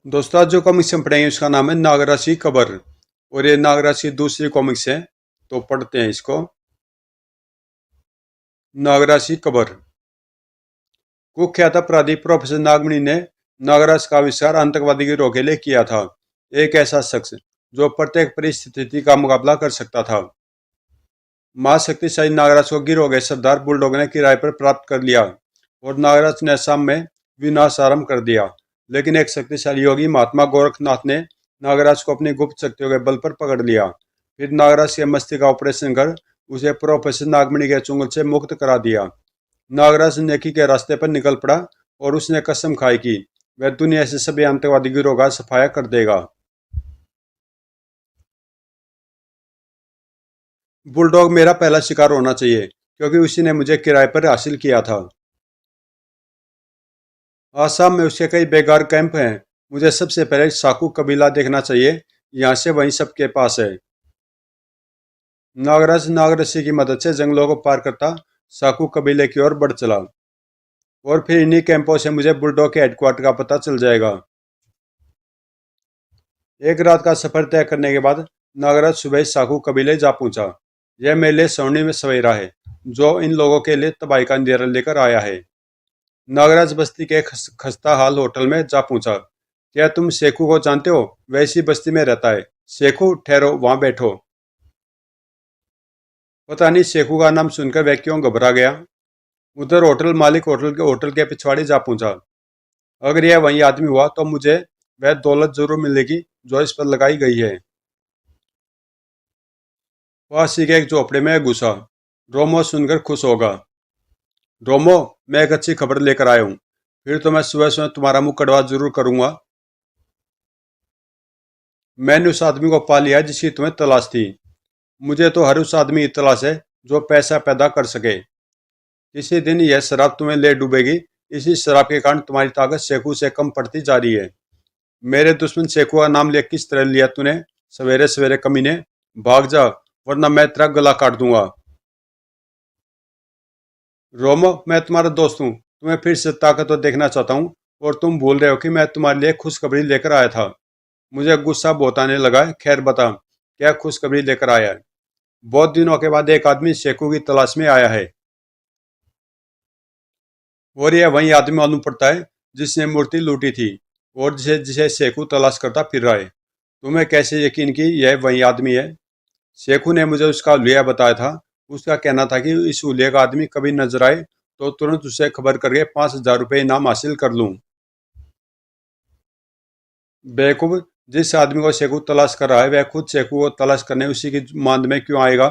दोस्तों, आज जो कॉमिक्स हम पढ़ेंगे उसका नाम है नागराशि कबर। और ये नागराशि दूसरी कॉमिक्स है, तो पढ़ते हैं इसको। नागराशि कबर। कुख्यात अपराधी प्रोफेसर नागमणि ने नागराज का आविष्कार आतंकवादी गिरोह के लिए किया था। एक ऐसा शख्स जो प्रत्येक परिस्थिति का मुकाबला कर सकता था। महाशक्तिशाली नागराज को गिरोह के सरदार बुलडॉग ने किराए पर प्राप्त कर लिया और नागराज ने असम में विनाश आरंभ कर दिया। लेकिन एक शक्तिशाली योगी महात्मा गोरखनाथ ने नागराज को अपनी गुप्त शक्तियों के बल पर पकड़ लिया। फिर नागराज के मस्तिष्क का ऑपरेशन कर उसे प्रोफेसर नागमणि के चुंगल से मुक्त करा दिया। नागराज नेकी के रास्ते पर निकल पड़ा और उसने कसम खाई कि वह दुनिया से सभी आतंकवादी गिरोह का सफाया कर देगा। बुलडॉग मेरा पहला शिकार होना चाहिए क्योंकि उसी ने मुझे किराए पर हासिल किया था। आसाम में उसके कई बेकार कैंप हैं। मुझे सबसे पहले साकू कबीला देखना चाहिए। यहाँ से वहीं सबके पास है। नागराज नागरसी की मदद से जंगलों को पार करता साकू कबीले की ओर बढ़ चला और फिर इन्हीं कैंपों से मुझे बुलडॉग के हेडक्वार्टर का पता चल जाएगा। एक रात का सफर तय करने के बाद नागराज सुबह साकू कबीले जा पहुंचा। यह मेरे लिए स्वर्णिम सवेरा है जो इन लोगों के लिए तबाही का अंधेरा लेकर आया है। नागराज बस्ती के खस्ता हाल होटल में जा पहुंचा। क्या तुम शेखू को जानते हो? वैसी बस्ती में रहता है। शेखू, ठहरो, वहां बैठो। पता नहीं शेखू का नाम सुनकर वह क्यों घबरा गया। उधर होटल मालिक होटल के पिछवाड़े जा पहुंचा। अगर यह वही आदमी हुआ तो मुझे वह दौलत जरूर मिलेगी जो इस पर लगाई गई है। पास ही के एक झोपड़े में घुसा। रोमो सुनकर खुश होगा। रोमो, मैं एक अच्छी खबर लेकर आया हूँ। फिर तो मैं सुबह सुबह तुम्हारा मुंह कड़वा जरूर करूंगा। मैंने उस आदमी को पा लिया जिसकी तुम्हें तलाश थी। मुझे तो हर उस आदमी की तलाश है जो पैसा पैदा कर सके। किसी दिन यह शराब तुम्हें ले डूबेगी। इसी शराब के कारण तुम्हारी ताकत शेखू से कम पड़ती जा रही है। मेरे दुश्मन शेखू का नाम ले किस तरह लिया तूने? सवेरे सवेरे कमीने, भाग जा वरना मैं तेरा गला काट दूंगा। रोमो, मैं तुम्हारा दोस्त हूँ। तुम्हें फिर से ताकतवर देखना चाहता हूँ और तुम भूल रहे हो कि मैं तुम्हारे लिए खुशखबरी लेकर आया था। मुझे गुस्सा बहुत आने लगा है। खैर बता, क्या खुशखबरी लेकर आया है? बहुत दिनों के बाद एक आदमी शेखू की तलाश में आया है और यह वही आदमी मालूम पड़ता है जिसने मूर्ति लूटी थी और जिसे जिसे शेखू तलाश करता फिर रहा है। तुम्हें कैसे यकीन कि यह वही आदमी है? शेखू ने मुझे उसका हुलिया बताया था। उसका कहना था कि इस हुलिया का आदमी कभी नजर आए तो तुरंत उसे खबर करके 5,000 रुपये इनाम हासिल कर लूँ। बेवकूफ, जिस आदमी को शेखू तलाश कर रहा है वह खुद शेखू को तलाश करने उसी की मांद में क्यों आएगा?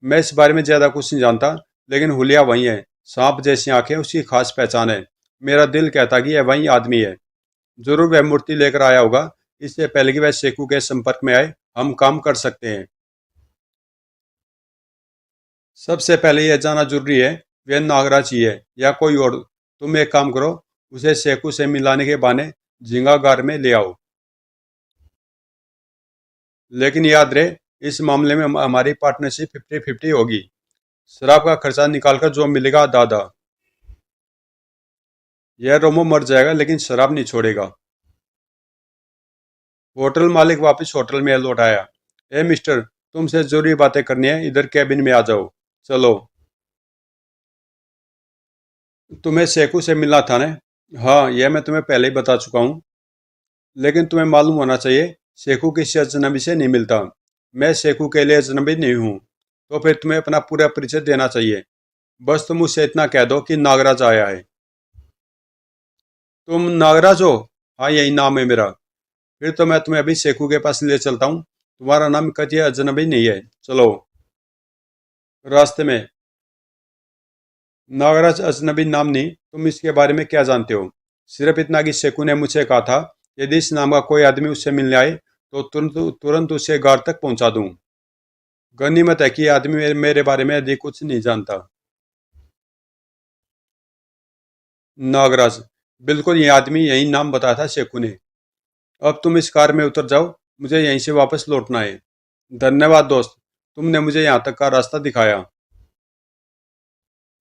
मैं इस बारे में ज्यादा कुछ नहीं जानता, लेकिन हुलिया वही है। सांप जैसी आंखें उसकी खास पहचान है। मेरा दिल कहता कि यह वही आदमी है। जरूर वह मूर्ति लेकर आया होगा। इससे पहले कि वह शेखू के संपर्क में आए हम काम कर सकते हैं। सबसे पहले यह जानना जरूरी है वह नागराज ही है या कोई और। तुम एक काम करो, उसे शेखू से मिलाने के बहाने झिंगागार में ले आओ। लेकिन याद रहे, इस मामले में हमारी पार्टनरशिप 50-50 होगी। शराब का खर्चा निकालकर जो मिलेगा दादा। यह रोमो मर जाएगा लेकिन शराब नहीं छोड़ेगा। होटल मालिक वापस होटल में लौट आया। ए मिस्टर, तुमसे जरूरी बातें करनी है, इधर कैबिन में आ जाओ। चलो। तुम्हें शेखू से मिलना था ना? हाँ, यह मैं तुम्हें पहले ही बता चुका हूँ। लेकिन तुम्हें मालूम होना चाहिए, शेखू किसी अजनबी से नहीं मिलता। मैं शेखू के लिए अजनबी नहीं हूँ। तो फिर तुम्हें अपना पूरा परिचय देना चाहिए। बस तुम मुझसे इतना कह दो कि नागराज आया है। तुम नागराज हो? हाँ, यही नाम है मेरा। फिर तो मैं तुम्हें अभी शेखू के पास ले चलता हूँ। तुम्हारा नाम कतिया अजनबी नहीं है। चलो। रास्ते में। नागराज अजनबी नाम नहीं, तुम इसके बारे में क्या जानते हो? सिर्फ इतना कि शेखू ने मुझसे कहा था यदि इस नाम का कोई आदमी उससे मिलने आए तो तुरंत तुरंत उसे गार तक पहुंचा दूं। गनीमत है कि ये आदमी मेरे बारे में अधिक कुछ नहीं जानता। नागराज, बिल्कुल ये आदमी यही नाम बताया था शेखू ने। अब तुम इस कार में उतर जाओ, मुझे यहीं से वापस लौटना है। धन्यवाद दोस्त, तुमने मुझे यहाँ तक का रास्ता दिखाया।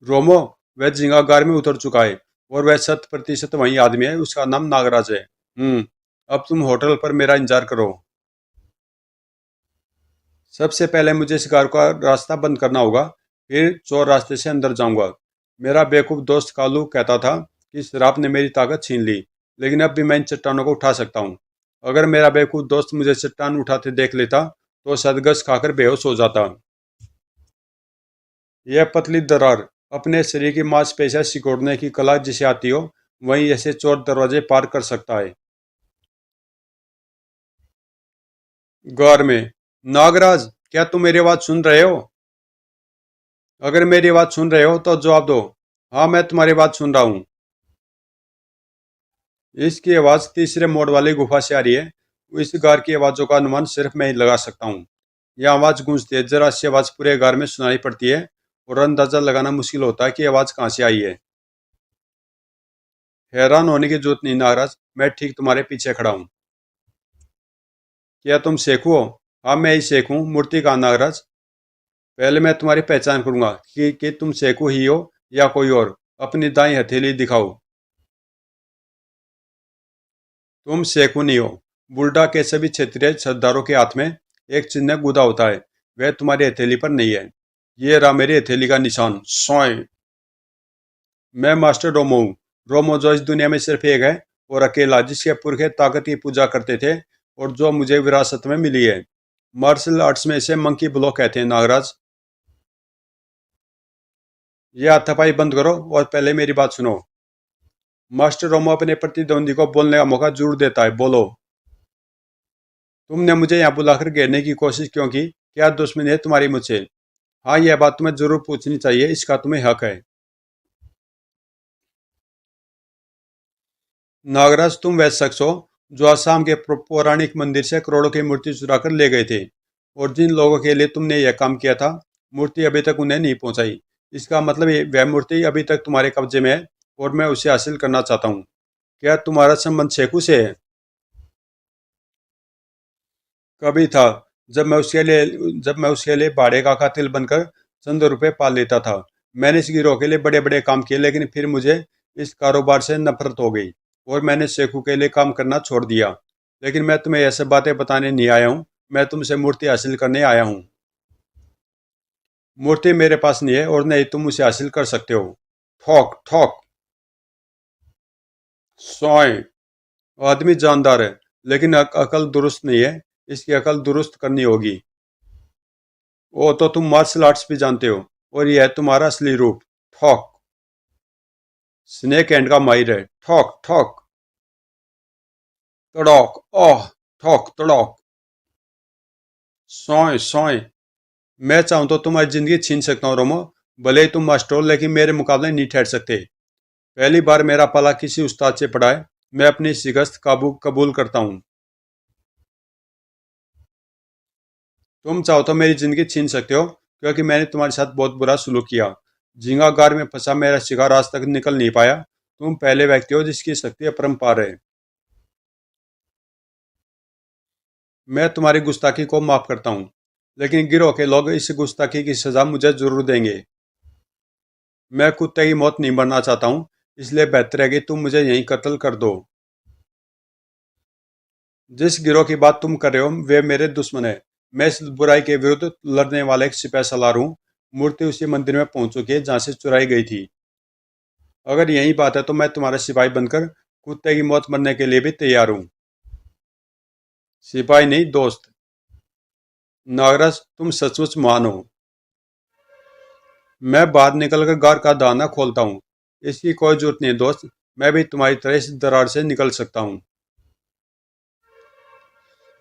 रोमो, वह झिंगागार में उतर चुका है और वह 100% वही आदमी है। उसका नाम नागराज है। अब तुम होटल पर मेरा इंतजार करो। सबसे पहले मुझे शिकार का रास्ता बंद करना होगा, फिर चोर रास्ते से अंदर जाऊंगा। मेरा बेवकूफ़ दोस्त कालू कहता था कि शराब ने मेरी ताकत छीन ली, लेकिन अब भी मैं इन चट्टानों को उठा सकता हूँ। अगर मेरा बेवकूफ़ दोस्त मुझे चट्टान उठाते देख लेता तो सदगस खाकर बेहोश हो जाता। यह पतली दरार अपने शरीर की मांसपेशियां सिकोड़ने की कला जिसे आती हो, वहीं ऐसे चोर दरवाजे पार कर सकता है। गौर में, नागराज, क्या तुम मेरी आवाज सुन रहे हो? अगर मेरी आवाज सुन रहे हो तो जवाब दो। हाँ, मैं तुम्हारी बात सुन रहा हूँ। इसकी आवाज तीसरे मोड़ वाली गुफा से आ रही है। इस गार की आवाजों का अनुमान सिर्फ मैं ही लगा सकता हूँ। यह आवाज गूंजती है, जरा सी आवाज पूरे गार में सुनाई पड़ती है और अंदाजा लगाना मुश्किल होता है कि आवाज कहाँ से आई है। हैरान होने की जरूरत नहीं नागराज, मैं ठीक तुम्हारे पीछे खड़ा हूँ। क्या तुम शेखू हो? हाँ, मैं ही शेख हूँ, मूर्ति का नागराज। पहले मैं तुम्हारी पहचान करूंगा कि तुम शेखू ही हो या कोई और। अपनी दाई हथेली दिखाओ। तुम शेखू नहीं हो। बुल्डा के सभी क्षेत्रीय सरदारों के हाथ में एक चिन्ह गुदा होता है, वह तुम्हारी हथेली पर नहीं है। ये रहा मेरी हथेली का निशान, सोए। मैं मास्टर रोमो हूँ। रोमो जो इस दुनिया में सिर्फ एक है और अकेला, जिसके पुरखे ताकत की पूजा करते थे और जो मुझे विरासत में मिली है। मार्शल आर्ट्स में इसे मंकी ब्लॉ कहते हैं नागराज। ये हाथापाई बंद करो और पहले मेरी बात सुनो। मास्टर रोमो अपने प्रतिद्वंदी को बोलने का मौका जरूर देता है, बोलो। तुमने मुझे यहाँ बुलाकर घेरने की कोशिश क्यों की? क्या दुश्मनी है तुम्हारी मुझसे? हाँ, यह बात तुम्हें जरूर पूछनी चाहिए, इसका तुम्हें हक है। नागराज, तुम वह शख्स हो जो असम के पौराणिक मंदिर से करोड़ों की मूर्ति चुरा कर ले गए थे, और जिन लोगों के लिए तुमने यह काम किया था, मूर्ति अभी तक उन्हें नहीं पहुंचाई। इसका मतलब वह मूर्ति अभी तक तुम्हारे कब्जे में है और मैं उसे हासिल करना चाहता हूँ। क्या तुम्हारा संबंध शेखू से है? कभी था, जब मैं उसके लिए भाड़े का कातिल बनकर चंद रुपए पा लेता था। मैंने इस गिरोह के लिए बड़े बड़े काम किए, लेकिन फिर मुझे इस कारोबार से नफरत हो गई और मैंने शेखू के लिए काम करना छोड़ दिया। लेकिन मैं तुम्हें ऐसे बातें बताने नहीं आया हूँ, मैं तुमसे मूर्ति हासिल करने आया हूँ। मूर्ति मेरे पास नहीं है और नहीं तुम उसे हासिल कर सकते हो। ठोक ठोक। सोए। आदमी जानदार है, लेकिन अकल दुरुस्त नहीं है। इसकी अकल दुरुस्त करनी होगी। वो तो तुम मार्शल आर्ट्स भी जानते हो और यह है तुम्हारा असली रूप। ठोक। स्नेक हैंड का माहिर है। ठोक ठोक। तड़ोक। ओह। ठोक तड़ोक। सोए सोए। मैं चाहूं तो तुम्हारी जिंदगी छीन सकता हूँ रोमो। भले ही तुम मास्टर हो, लेकिन मेरे मुकाबले नहीं ठहर सकते। पहली बार मेरा पाला किसी उस्ताद से पड़ा है। मैं अपनी शिकस्त काबू कबूल करता हूँ। तुम चाहो तो मेरी जिंदगी छीन सकते हो, क्योंकि मैंने तुम्हारे साथ बहुत बुरा सलूक किया। झींगागार में फंसा मेरा शिकार आज तक निकल नहीं पाया। तुम पहले व्यक्ति हो जिसकी शक्ति अपरंपार है। मैं तुम्हारी गुस्ताखी को माफ करता हूँ, लेकिन गिरोह के लोग इस गुस्ताखी की सजा मुझे जरूर देंगे। मैं कुत्ते की मौत नहीं मरना चाहता हूँ, इसलिए बेहतर है कि तुम मुझे यहीं कत्ल कर दो। जिस गिरोह की बात तुम कर रहे हो वे मेरे दुश्मन है। मैं इस बुराई के विरुद्ध लड़ने वाला एक सिपाही सालार हूँ। मूर्ति उसी मंदिर में पहुंच चुकी है जहाँ से चुराई गई थी। अगर यही बात है तो मैं तुम्हारा सिपाही बनकर कुत्ते की मौत मरने के लिए भी तैयार हूँ। सिपाही नहीं, दोस्त। नागराज, तुम सचमुच महान हो। मैं बाहर निकलकर गार का दाना खोलता हूँ। इसकी कोई जरूरत नहीं दोस्त, मैं भी तुम्हारी तरह इस दरार से निकल सकता हूँ।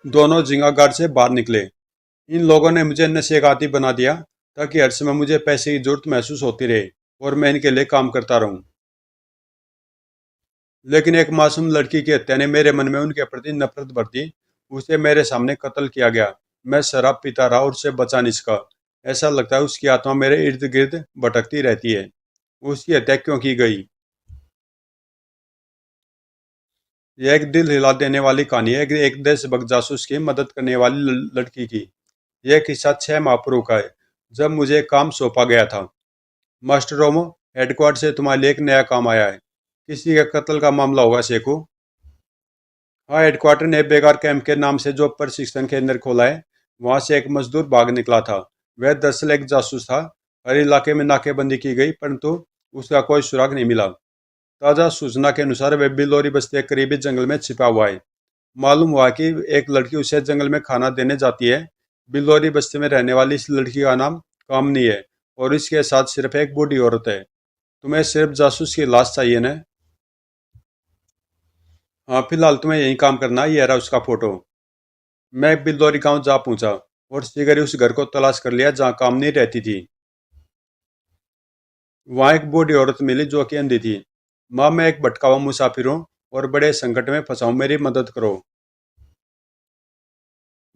दोनों झिंगागार से बाहर निकले। इन लोगों ने मुझे नशे का आदी बना दिया ताकि हर समय मुझे पैसे की जरूरत महसूस होती रहे और मैं इनके लिए काम करता रहूं। लेकिन एक मासूम लड़की की हत्या ने मेरे मन में उनके प्रति नफरत भर दी। उसे मेरे सामने कत्ल किया गया। मैं शराब पीता रहा और उसे बचा नहीं सका। ऐसा लगता है उसकी आत्मा मेरे इर्द गिर्द भटकती रहती है। उसकी हत्या क्यों की गई? यह एक दिल हिला देने वाली कहानी है, एक देशभक्त जासूस की मदद करने वाली लड़की की। यह किस्सा 6 माह पूर्व का है, जब मुझे काम सौंपा गया था। मास्टर रोमो, हेडक्वार्टर से तुम्हारे लिए एक नया काम आया है। किसी के कत्ल का मामला होगा शेखू। हाँ, हेडक्वार्टर ने बेगार कैंप के नाम से जो प्रशिक्षण केंद्र खोला है, वहां से एक मजदूर भाग निकला था। वह दरअसल एक जासूस था। हर इलाके में नाकेबंदी की गई, परंतु उसका कोई सुराग नहीं मिला। ताज़ा सूचना के अनुसार वह बिल्लौरी बस्ती के करीबी जंगल में छिपा हुआ है। मालूम हुआ कि एक लड़की उसे जंगल में खाना देने जाती है। बिल्लौरी बस्ती में रहने वाली इस लड़की का नाम कामनी है, और इसके साथ सिर्फ एक बूढ़ी औरत है। तुम्हें सिर्फ जासूस की लाश चाहिए ना? हाँ, फिलहाल तुम्हें यही काम करना है। ये रहा उसका फोटो। मैं बिल्दौरी गांव जा पहुंचा और शीघ्र ही उस घर को तलाश कर लिया जहां कामनी रहती थी। वहां एक बूढ़ी औरत मिली जो कि अंधी थी। माँ, मैं एक भटका हुआ मुसाफिर हूँ और बड़े संकट में फंसा हूँ, मेरी मदद करो।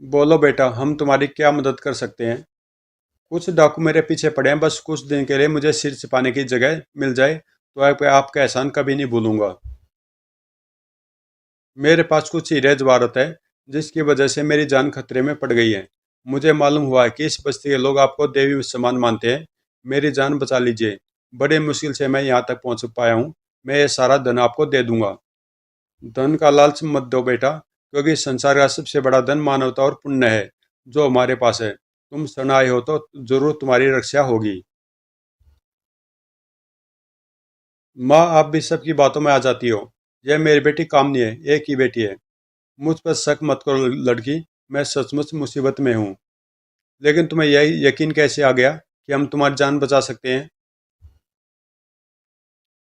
बोलो बेटा, हम तुम्हारी क्या मदद कर सकते हैं? कुछ डाकू मेरे पीछे पड़े हैं, बस कुछ दिन के लिए मुझे सिर छिपाने की जगह मिल जाए तो आपका एहसान कभी नहीं भूलूंगा। मेरे पास कुछ हीरे जवाहरात है जिसकी वजह से मेरी जान खतरे में पड़ गई है। मुझे मालूम हुआ है कि इस बस्ती के लोग आपको देवी समान मानते हैं। मेरी जान बचा लीजिए। बड़े मुश्किल से मैं यहाँ तक पहुँच पाया हूँ। मैं ये सारा धन आपको दे दूंगा। धन का लालच मत दो बेटा, क्योंकि संसार का सबसे बड़ा धन मानवता और पुण्य है जो हमारे पास है। तुम शरण आए हो तो जरूर तुम्हारी रक्षा होगी। माँ, आप भी सबकी बातों में आ जाती हो। यह मेरी बेटी कामनी है, एक ही बेटी है। मुझ पर शक मत करो लड़की, मैं सचमुच मुसीबत में हूँ। लेकिन तुम्हें यह यकीन कैसे आ गया कि हम तुम्हारी जान बचा सकते हैं?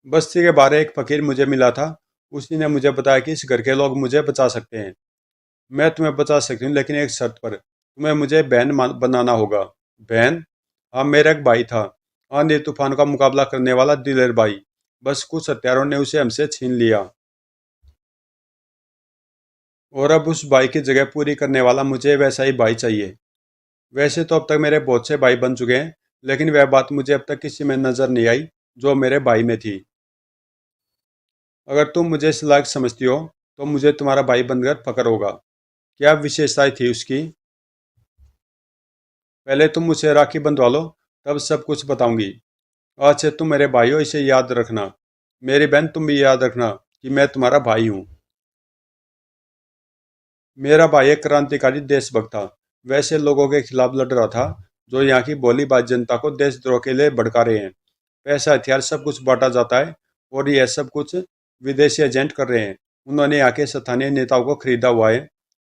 बस्ती के बाहर एक फकीर मुझे मिला था। उसी ने मुझे बताया कि इस घर के लोग मुझे बचा सकते हैं। मैं तुम्हें बचा सकती हूँ, लेकिन एक शर्त पर। तुम्हें मुझे बहन बनाना होगा। बहन? हाँ, मेरा एक भाई था, आंधी तूफान का मुकाबला करने वाला दिलेर भाई। बस कुछ हत्यारों ने उसे हमसे छीन लिया, और अब उस भाई की जगह पूरी करने वाला मुझे वैसा ही भाई चाहिए। वैसे तो अब तक मेरे बहुत से भाई बन चुके हैं, लेकिन वह बात मुझे अब तक किसी में नजर नहीं आई जो मेरे भाई में थी। अगर तुम मुझे इस लायक समझती हो तो मुझे तुम्हारा भाई बनकर फक्र होगा। क्या विशेषताएं थी उसकी? पहले तुम मुझसे राखी बंधवा लो, तब सब कुछ बताऊंगी। आज से तुम मेरे भाई हो, इसे याद रखना। मेरी बहन, तुम भी याद रखना कि मैं तुम्हारा भाई हूँ। मेरा भाई एक क्रांतिकारी देशभक्त था। वैसे लोगों के खिलाफ लड़ रहा था जो यहाँ की भोली-भाली जनता को देशद्रोह के लिए भड़का रहे हैं। पैसा, हथियार, सब कुछ बांटा जाता है, और यह सब कुछ विदेशी एजेंट कर रहे हैं। उन्होंने यहाँ के स्थानीय नेताओं को खरीदा हुआ है।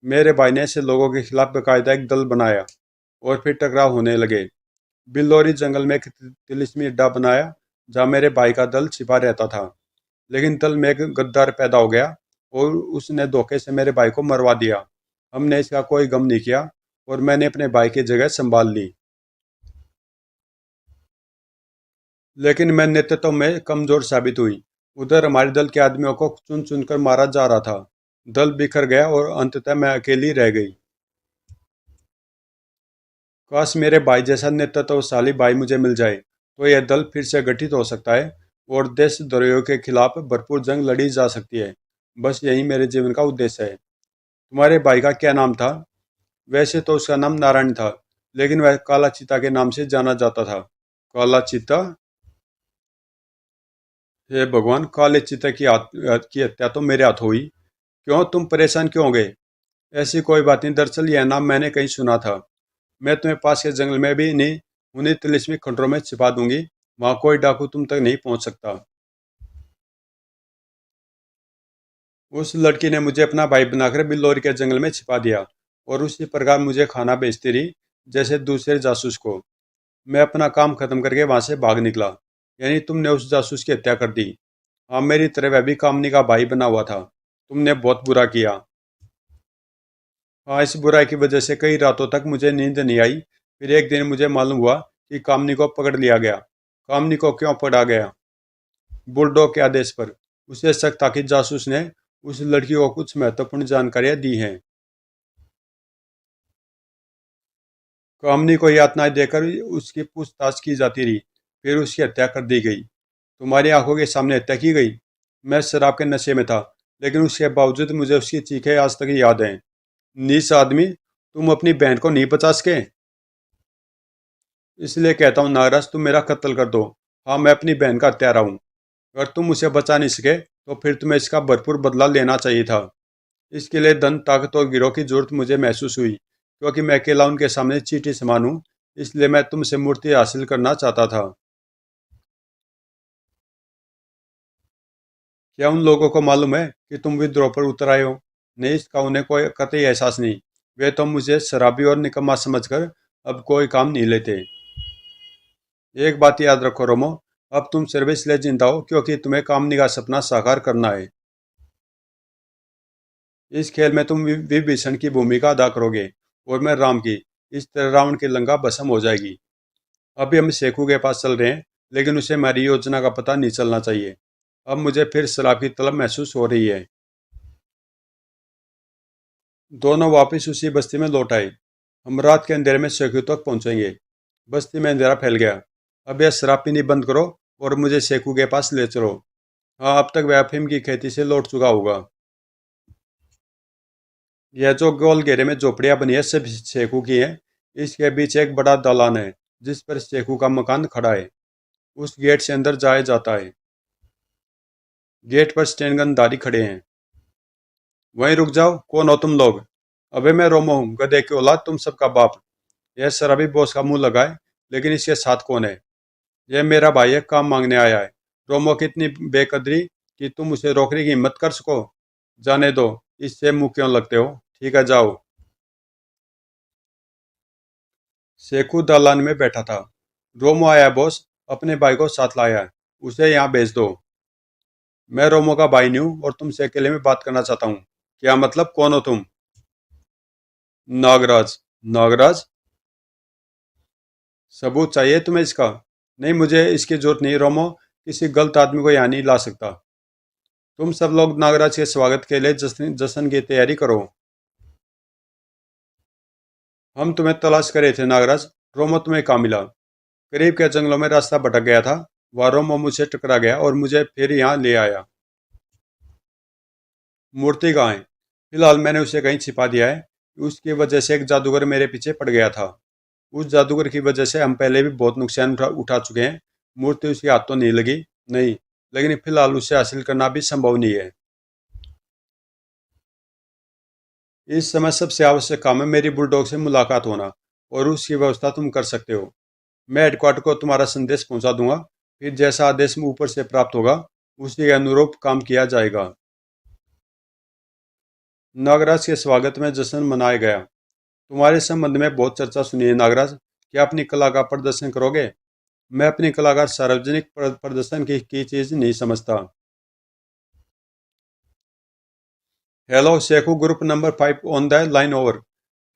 मेरे भाई ने ऐसे लोगों के खिलाफ बाकायदा एक दल बनाया, और फिर टकराव होने लगे। बिल्लौरी जंगल में एक तिलिस्मी अड्डा बनाया जहाँ मेरे भाई का दल छिपा रहता था। लेकिन दल में एक गद्दार पैदा हो गया, और उसने धोखे से मेरे भाई को मरवा दिया। हमने इसका कोई गम नहीं किया, और मैंने अपने भाई की जगह संभाल ली। लेकिन मैं नेतृत्व में कमजोर साबित हुई। उधर हमारे दल के आदमियों को चुन चुनकर मारा जा रहा था। दल बिखर गया और अंततः मैं अकेली रह गई। काश मेरे भाई जैसा नेतृत्वशाली भाई मुझे मिल जाए तो यह दल फिर से गठित हो सकता है, और देशद्रोहियों के खिलाफ भरपूर जंग लड़ी जा सकती है। बस यही मेरे जीवन का उद्देश्य है। तुम्हारे भाई का क्या नाम था? वैसे तो उसका नाम नारायण था, लेकिन वह काला चीता के नाम से जाना जाता था। काला चीता? हे भगवान, काले चीता की हत्या तो मेरे हाथ हुई। क्यों, तुम परेशान क्यों हो गए? ऐसी कोई बात नहीं, दरअसल यह नाम मैंने कहीं सुना था। मैं तुम्हें पास के जंगल में भी नहीं, उन्हीं तिलिस्मी खंडरों में छिपा दूंगी। वहां कोई डाकू तुम तक नहीं पहुंच सकता। उस लड़की ने मुझे अपना भाई बनाकर बिल्लौर के जंगल में छिपा दिया, और उसी प्रकार मुझे खाना बेचती रही जैसे दूसरे जासूस को। मैं अपना काम खत्म करके वहां से भाग निकला। यानी तुमने उस जासूस की हत्या कर दी? हाँ, मेरी तरह वह भी कामनी का भाई बना हुआ था। तुमने बहुत बुरा किया। हाँ, इस बुराई की वजह से कई रातों तक मुझे नींद नहीं आई। फिर एक दिन मुझे मालूम हुआ कि कामनी को पकड़ लिया गया। कामनी को क्यों पकड़ा गया? बुलडॉग के आदेश पर। उसे शक था कि जासूस ने उस लड़की को कुछ महत्वपूर्ण जानकारियां दी हैं। कामनी को यातनाएं देकर उसकी पूछताछ की जाती रही, फिर उसकी हत्या कर दी गई। तुम्हारी आंखों के सामने हत्या की गई। मैं शराब के नशे में था, लेकिन उसके बावजूद मुझे उसकी चीखें आज तक याद हैं। नीच आदमी, तुम अपनी बहन को नहीं बचा सके। इसलिए कहता हूँ नागराज, तुम मेरा कत्ल कर दो। हाँ, मैं अपनी बहन का हत्यारा हूँ। अगर तुम उसे बचा नहीं सके तो फिर तुम्हें इसका भरपूर बदला लेना चाहिए था। इसके लिए धन, ताकत और गिरोह की जरूरत मुझे महसूस हुई, क्योंकि मैं अकेला उनके सामने चींटी समान हूँ। इसलिए मैं तुमसे मूर्ति हासिल करना चाहता था। क्या उन लोगों को मालूम है कि तुम विद्रोह पर उतर आए हो? नहीं, इसका उन्हें कोई कतई एहसास नहीं। वे तो मुझे शराबी और निकम्मा समझकर अब कोई काम नहीं लेते। एक बात याद रखो रोमो, अब तुम सिर्फ इसलिए जिंदा हो क्योंकि तुम्हें कामनी का सपना साकार करना है। इस खेल में तुम विभीषण की भूमिका अदा करोगे और मैं राम की। इस तरह रावण की लंका भस्म हो जाएगी। अभी हम शेखू के पास चल रहे हैं, लेकिन उसे हमारी योजना का पता नहीं चलना चाहिए। अब मुझे फिर शराब की तलब महसूस हो रही है। दोनों वापस उसी बस्ती में लौट आए। हम रात के अंधेरे में शेखू तक पहुंचेंगे। बस्ती में अंधेरा फैल गया। अब यह शराब पीनी बंद करो और मुझे शेखू के पास ले चलो। हाँ, अब तक वह अफीम की खेती से लौट चुका होगा। यह जो गोल घेरे में झोपड़ियां बनी है सब शेखू की है। इसके बीच एक बड़ा दालान है जिस पर शेखू का मकान खड़ा है। उस गेट से अंदर जाया जाता है। गेट पर स्टैंडगनधारी खड़े हैं। वहीं रुक जाओ, कौन हो तुम लोग? अबे मैं रोमो हूँ, गधे की औलाद, तुम सबका बाप। यह शराबी बॉस का मुंह लगाए, लेकिन इसके साथ कौन है? यह मेरा भाई है, काम मांगने आया है। रोमो की इतनी बेकदरी कि तुम उसे रोकने की हिम्मत कर सको? जाने दो, इससे मुंह क्यों लगते हो? ठीक है, जाओ। शेखू दालान में बैठा था। रोमो आया बॉस, अपने भाई को साथ लाया है, उसे यहाँ भेज दो। मैं रोमो का भाई नहीं हूँ और तुमसे अकेले में बात करना चाहता हूँ। क्या मतलब, कौन हो तुम? नागराज। नागराज? सबूत चाहिए तुम्हें इसका? नहीं, मुझे इसकी जरूरत नहीं रोमो। किसी गलत आदमी को यहाँ नहीं ला सकता। तुम सब लोग नागराज के स्वागत के लिए जश्न जश्न की तैयारी करो। हम तुम्हें तलाश कर रहे थे नागराज। रोमो तुम्हें कहाँ मिला? करीब के जंगलों में रास्ता भटक गया था। वह रोमो मुझसे टकरा गया और मुझे फिर यहाँ ले आया। मूर्ति कहाँ है? फिलहाल मैंने उसे कहीं छिपा दिया है। उसकी वजह से एक जादूगर मेरे पीछे पड़ गया था। उस जादूगर की वजह से हम पहले भी बहुत नुकसान उठा चुके हैं। मूर्ति उसके हाथ तो नहीं लगी, नहीं, लेकिन फिलहाल उसे हासिल करना भी संभव नहीं है। इस समय सबसे आवश्यक काम है मेरी बुलडॉग से मुलाकात होना, और उसकी व्यवस्था तुम कर सकते हो। मैं हेडक्वार्टर को तुम्हारा संदेश पहुंचा दूंगा। फिर जैसा आदेश ऊपर से प्राप्त होगा, उसी के अनुरूप काम किया जाएगा। नागराज के स्वागत में जश्न मनाया गया। तुम्हारे संबंध में बहुत चर्चा सुनी है नागराज। क्या अपनी कला का प्रदर्शन करोगे? मैं अपनी कला का सार्वजनिक प्रदर्शन की चीज नहीं समझता। Hello Shekhu, group number 5 on the line, over.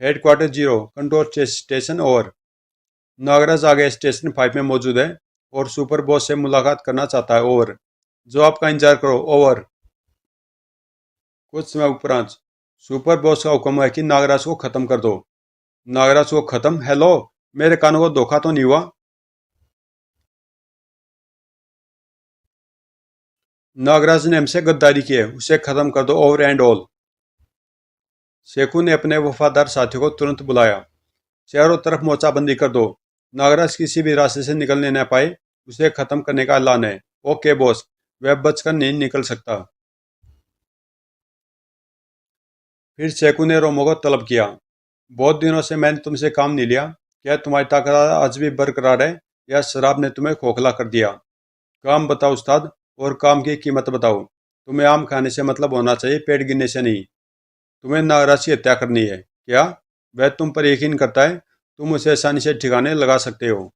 Headquarter 0, control station, over. Nagraj आगे स्टेशन 5 में मौजूद है और सुपर बॉस से मुलाकात करना चाहता है, ओवर। जो आपका इंतजार करो, ओवर। कुछ समय उपरांत सुपर बॉस का हुक्म है कि नागराज को खत्म कर दो। नागराज को खत्म? हेलो, मेरे कानों को धोखा तो नहीं हुआ? नागराज ने हमसे गद्दारी की है, उसे खत्म कर दो, ओवर एंड ऑल। शेखू ने अपने वफादार साथियों को तुरंत बुलाया। चारों तरफ मोर्चाबंदी कर दो। नागराज किसी भी रास्ते से निकलने न पाए, उसे खत्म करने का ऐलान है। Okay boss. वह बचकर नहीं निकल सकता। फिर शेखू ने रोमो को तलब किया। बहुत दिनों से मैंने तुमसे काम नहीं लिया। क्या तुम्हारी ताकत आज भी बरकरार है, या शराब ने तुम्हें खोखला कर दिया? काम बताओ उस्ताद, और काम की कीमत बताओ। तुम्हें आम खाने से मतलब होना चाहिए, पेट गिनने से नहीं। तुम्हें नागराज की हत्या करनी है क्या? वह तुम पर यकीन करता है, तुम उसे आसानी से ठिकाने लगा सकते हो।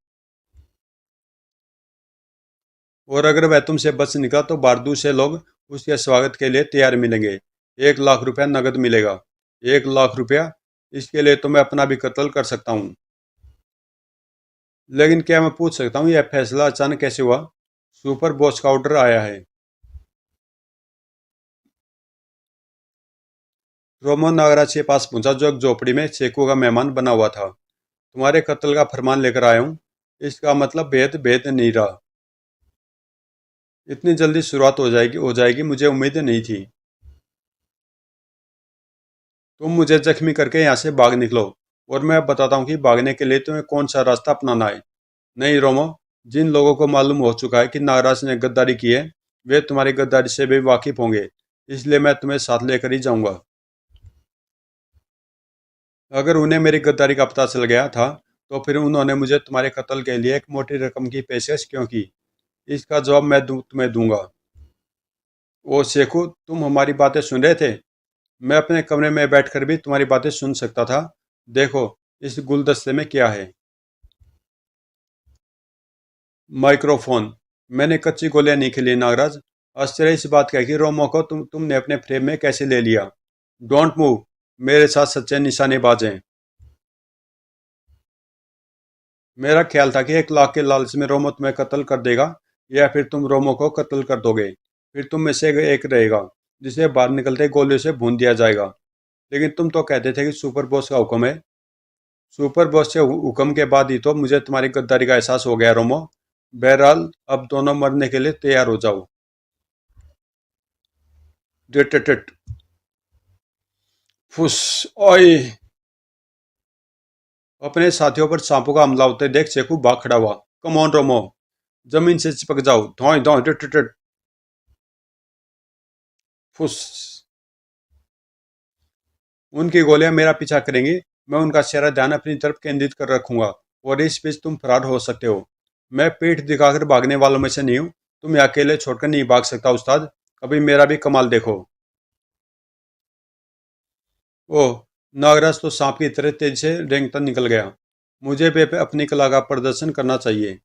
और अगर वह तुमसे बच निकला तो बारदू से लोग उसके स्वागत के लिए तैयार मिलेंगे। 1 लाख रुपया नगद मिलेगा। 1 लाख रुपया? इसके लिए तो मैं अपना भी कत्ल कर सकता हूँ। लेकिन क्या मैं पूछ सकता हूँ, यह फैसला अचानक कैसे हुआ? सुपर बॉस का ऑर्डर आया है। रोमन नागराज के पास पहुंचा, जो एक झोपड़ी में शेखू का मेहमान बना हुआ था। तुम्हारे कत्ल का फरमान लेकर आया हूँ। इसका मतलब भेद भेद नहीं रहा। इतनी जल्दी शुरुआत हो जाएगी, मुझे उम्मीद नहीं थी। तुम मुझे जख्मी करके यहाँ से भाग निकलो, और मैं बताता हूँ कि भागने के लिए तुम्हें कौन सा रास्ता अपनाना है। नहीं रोमो, जिन लोगों को मालूम हो चुका है कि नागराज ने गद्दारी की है, वे तुम्हारी गद्दारी से भी वाकिफ होंगे। इसलिए मैं तुम्हें साथ लेकर ही जाऊंगा। अगर उन्हें मेरी गद्दारी का पता चल गया था तो फिर उन्होंने मुझे तुम्हारे कत्ल के लिए एक मोटी रकम की पेशकश क्यों की? इसका जवाब मैं तुम्हें दूंगा। ओ शेखू, तुम हमारी बातें सुन रहे थे? मैं अपने कमरे में बैठकर भी तुम्हारी बातें सुन सकता था। देखो, इस गुलदस्ते में क्या है। माइक्रोफोन। मैंने कच्ची गोलियां नहीं खेली नागराज। आश्चर्य इस बात का है कि रोमो को तुमने अपने फ्रेम में कैसे ले लिया। Don't move. मेरे साथ सच्चे निशानेबाज हैं। मेरा ख्याल था कि 1 लाख के लालच में रोमो तुम्हें कत्ल कर देगा, या फिर तुम रोमो को कत्ल कर दोगे। फिर तुम में से एक रहेगा जिसे बाहर निकलते गोलियों से भून दिया जाएगा। लेकिन तुम तो कहते थे कि सुपर बॉस का हुक्म है। सुपर बॉस के हुक्म के बाद ही तो मुझे तुम्हारी गद्दारी का एहसास हो गया रोमो। बहरहाल, अब दोनों मरने के लिए तैयार हो जाओ। डिट फुस। ओए। अपने साथियों पर सांपों का हमला होते देख चेकू भाग खड़ा हुआ। कम ऑन रोमो, जमीन से चिपक जाओ। धौई धौई डिट फुस। उनकी गोलियां मेरा पीछा करेंगी। मैं उनका सारा ध्यान अपनी तरफ केंद्रित कर रखूंगा और इस बीच तुम फरार हो सकते हो। मैं पीठ दिखाकर भागने वालों में से नहीं हूं। तुम्हें अकेले छोड़कर नहीं भाग सकता उस्ताद। अभी मेरा भी कमाल देखो। ओह, नागराज तो सांप की तरह तेजी से रेंगता निकल गया। मुझे भी अपनी कला का प्रदर्शन करना चाहिए।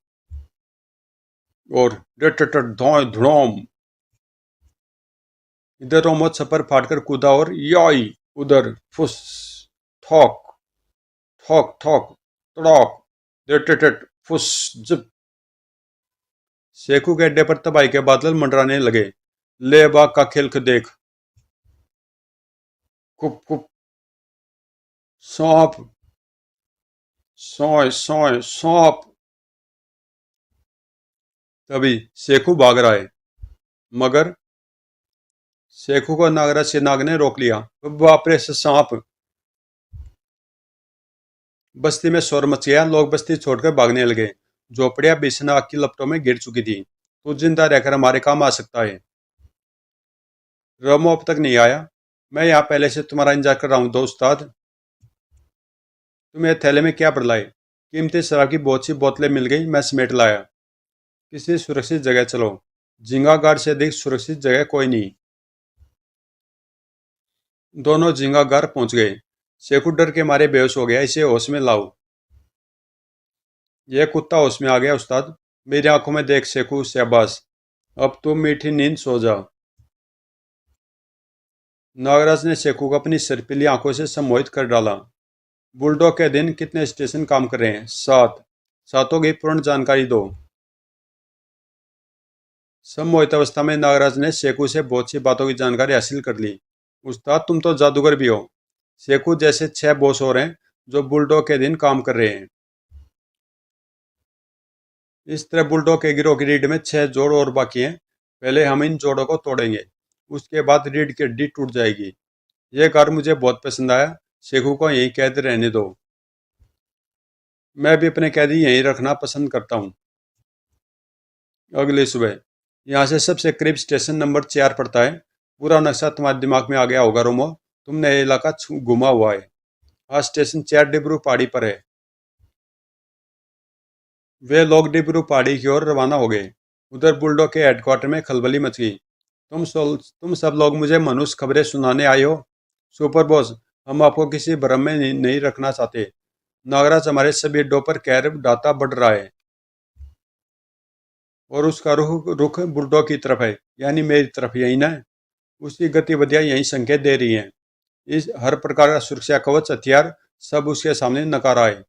और धौं धड़ोम। इधर रोमो छप्पर फाड़कर कूदा और याई। उधर फुस। ठोक ठोक ठोक तड़ोक। फुस। जिप। शेखू के अड्डे पर तबाही के बादल मंडराने लगे। ले बाग का खेल देख। कुप कुप। सांप। सोए सोए सांप। तभी शेखू भाग रहा है, मगर शेखू को नागराज से नाग ने रोक लिया। बाप रे सांप। बस्ती में शोर मच गया। लोग बस्ती छोड़कर भागने लगे। झोपड़ियां भीषण आग की लपटों में गिर चुकी थी। तू जिंदा रहकर हमारे काम आ सकता है। रोमो अब तक नहीं आया। मैं यहाँ पहले से तुम्हारा इंतजार कर रहा हूँ दोस्ताद। तुम्हें थैले में क्या बदलाए? कीमती शराब की बहुत सी बोतलें मिल गई, मैं समेट लाया। किसी सुरक्षित जगह चलो। झींगा गार से अधिक सुरक्षित जगह कोई नहीं। दोनों झींगा गार पहुंच गए। शेखू डर के मारे बेहोश हो गया। इसे होश में लाओ। यह कुत्ता होश में आ गया उस्ताद। मेरी आंखों में देख शेखू, शाबाश। अब तुम मीठी नींद सो जा। नागराज ने शेखू को अपनी सर्पीली आंखों से सम्मोहित कर डाला। बुलडॉग के दिन कितने स्टेशन काम कर रहे हैं? 7। सातों की पूर्ण जानकारी दो। सम्मोहित अवस्था में नागराज ने शेखू से बहुत सी बातों की जानकारी हासिल कर ली। उस्ताद, तुम तो जादूगर भी हो। शेखू जैसे 6 बॉस और हैं जो बुलडॉग के दिन काम कर रहे हैं। इस तरह बुलडॉग के गिरोह की रीढ़ में 6 जोड़ और बाकी हैं। पहले हम इन जोड़ों को तोड़ेंगे, उसके बाद रीढ़ की हड्डी टूट जाएगी। यह कार मुझे बहुत पसंद आया। शेखू को यहीं कैद रहने दो। मैं भी अपने कैदी यहीं रखना पसंद करता हूँ। अगली सुबह। यहाँ से सबसे करीब स्टेशन नंबर 4 पड़ता है। पूरा नक्शा तुम्हारे दिमाग में आ गया होगा रोमो। तुमने ये इलाका घुमा हुआ है। आज स्टेशन 4 डिब्रू पहाड़ी पर है। वे लोग डिब्रू पहाड़ी की ओर रवाना हो गए। उधर बुलडॉग के हेडक्वार्टर में खलबली मच गई। तुम सब लोग मुझे मनुष्य खबरें सुनाने आए हो? सुपर बॉस, हम आपको किसी भ्रम में नहीं रखना चाहते। नागराज हमारे सभी अड्डों पर कहर डाटा बढ़ रहा है और उसका रुख रुख बुलडॉग की तरफ है, यानी मेरी तरफ। यही ना? उसकी गतिविधियां यही संकेत दे रही हैं। इस हर प्रकार का सुरक्षा कवच हथियार सब उसके सामने नकारा है।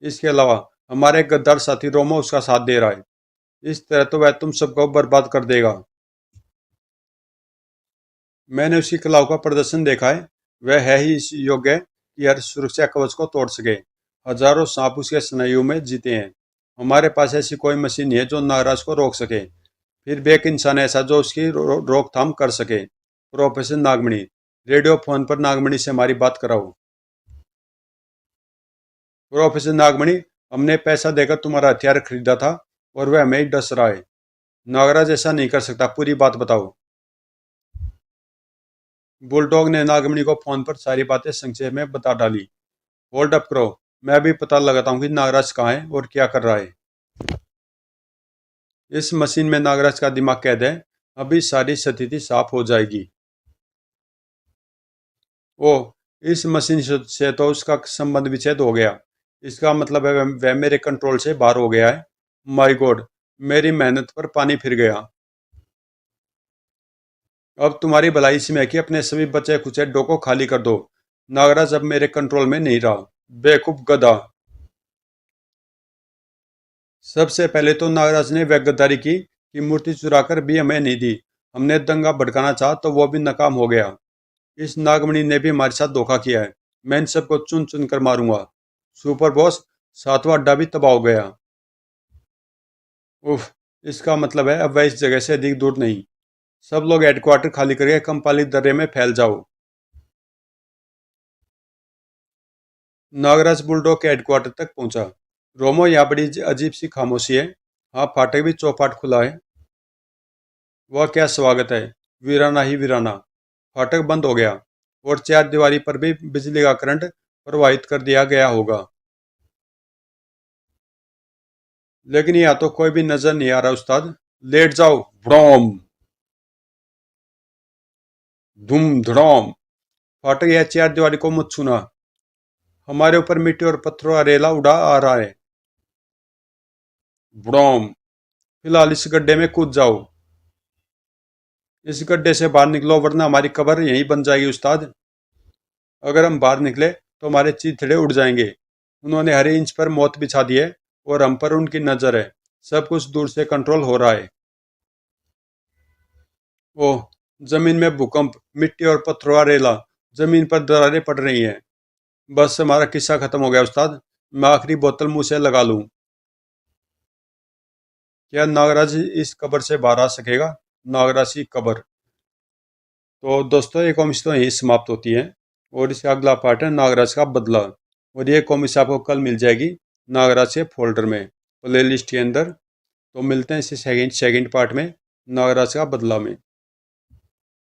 इसके अलावा हमारे गद्दार साथी रोमो उसका साथ दे रहा है। इस तरह तो वह तुम सबको बर्बाद कर देगा। मैंने उसकी कलाओं का प्रदर्शन देखा है। वह है ही इस योग्य कि हर सुरक्षा कवच को तोड़ सके। हजारों सांप उसके स्नायुओं में जीते हैं। हमारे पास ऐसी कोई मशीन नहीं है जो नागराज को रोक सके। फिर भी एक इंसान ऐसा जो उसकी रोकथाम कर सके। प्रोफेसर नागमणि, रेडियो फोन पर नागमणि से हमारी बात कराओ। प्रोफेसर नागमणि, हमने पैसा देकर तुम्हारा हथियार खरीदा था और वह हमें ही डस रहा है। नागराज ऐसा नहीं कर सकता, पूरी बात बताओ। बुलडॉग ने नागमणि को फोन पर सारी बातें संक्षेप में बता डाली। होल्ड अप करो, मैं भी पता लगाता हूँ कि नागराज कहाँ है और क्या कर रहा है। इस मशीन में नागराज का दिमाग कैद है, अभी सारी स्थिति साफ हो जाएगी। ओह, इस मशीन से तो उसका संबंध विच्छेद हो गया। इसका मतलब है वह मेरे कंट्रोल से बाहर हो गया है। माय गॉड, मेरी मेहनत पर पानी फिर गया। अब तुम्हारी भलाई इसमें है कि अपने सभी बचे खुचे डो को खाली कर दो। नागराज अब मेरे कंट्रोल में नहीं रहा। बेवकूफ गधा। सबसे पहले तो नागराज ने वह गद्दारी की कि मूर्ति चुराकर भी हमें नहीं दी। हमने दंगा भड़काना चाहा तो वो भी नाकाम हो गया। इस नागमणि ने भी हमारे साथ धोखा किया है। मैं इन सबको चुन चुन कर मारूंगा। सुपर बॉस, सातवां अड्डा भी तबाह हो गया। उफ, इसका मतलब है अब वह इस जगह से अधिक दूर नहीं। सब लोग हेडक्वार्टर खाली करके कंपाली दर्रे में फैल जाओ। नागराज बुलडॉग के हेडक्वार्टर तक पहुंचा। रोमो, यहाँ बड़ी अजीब सी खामोशी है। हाँ, फाटक भी चौपाट खुला है। वह क्या स्वागत है, वीराना ही वीराना। फाटक बंद हो गया और चार दीवारी पर भी बिजली का करंट प्रवाहित कर दिया गया होगा। लेकिन यहाँ तो कोई भी नजर नहीं आ रहा उस्ताद। लेट जाओ। ब्रोम। धूम धड़ाम। फाटक या चार दीवारी को मत छूना। हमारे ऊपर मिट्टी और पत्थरों का रेला उड़ा आ रहा है। ब्रोम। फिलहाल इस गड्ढे में कूद जाओ। इस गड्ढे से बाहर निकलो वरना हमारी कब्र यहीं बन जाएगी उस्ताद। अगर हम बाहर निकले तो हमारे चीथड़े उड़ जाएंगे। उन्होंने हर इंच पर मौत बिछा दी है और हम पर उनकी नजर है। सब कुछ दूर से कंट्रोल हो रहा है। ओह, जमीन में भूकंप, मिट्टी और पत्थरों का रेला। जमीन पर दरारें पड़ रही हैं। बस हमारा किस्सा खत्म हो गया उस्ताद। मैं आखिरी बोतल मुंह से लगा लूं। क्या नागराज इस कब्र से बाहर आ सकेगा? नागराज की कब्र। तो दोस्तों, ये कॉमिक्स तो यही समाप्त होती है और इसका अगला पार्ट है नागराज का बदला। और ये कॉमिक्स आपको कल मिल जाएगी नागराज के फोल्डर में, प्ले लिस्ट के अंदर। तो मिलते हैं इसी सेकंड पार्ट में, नागराज का बदला में।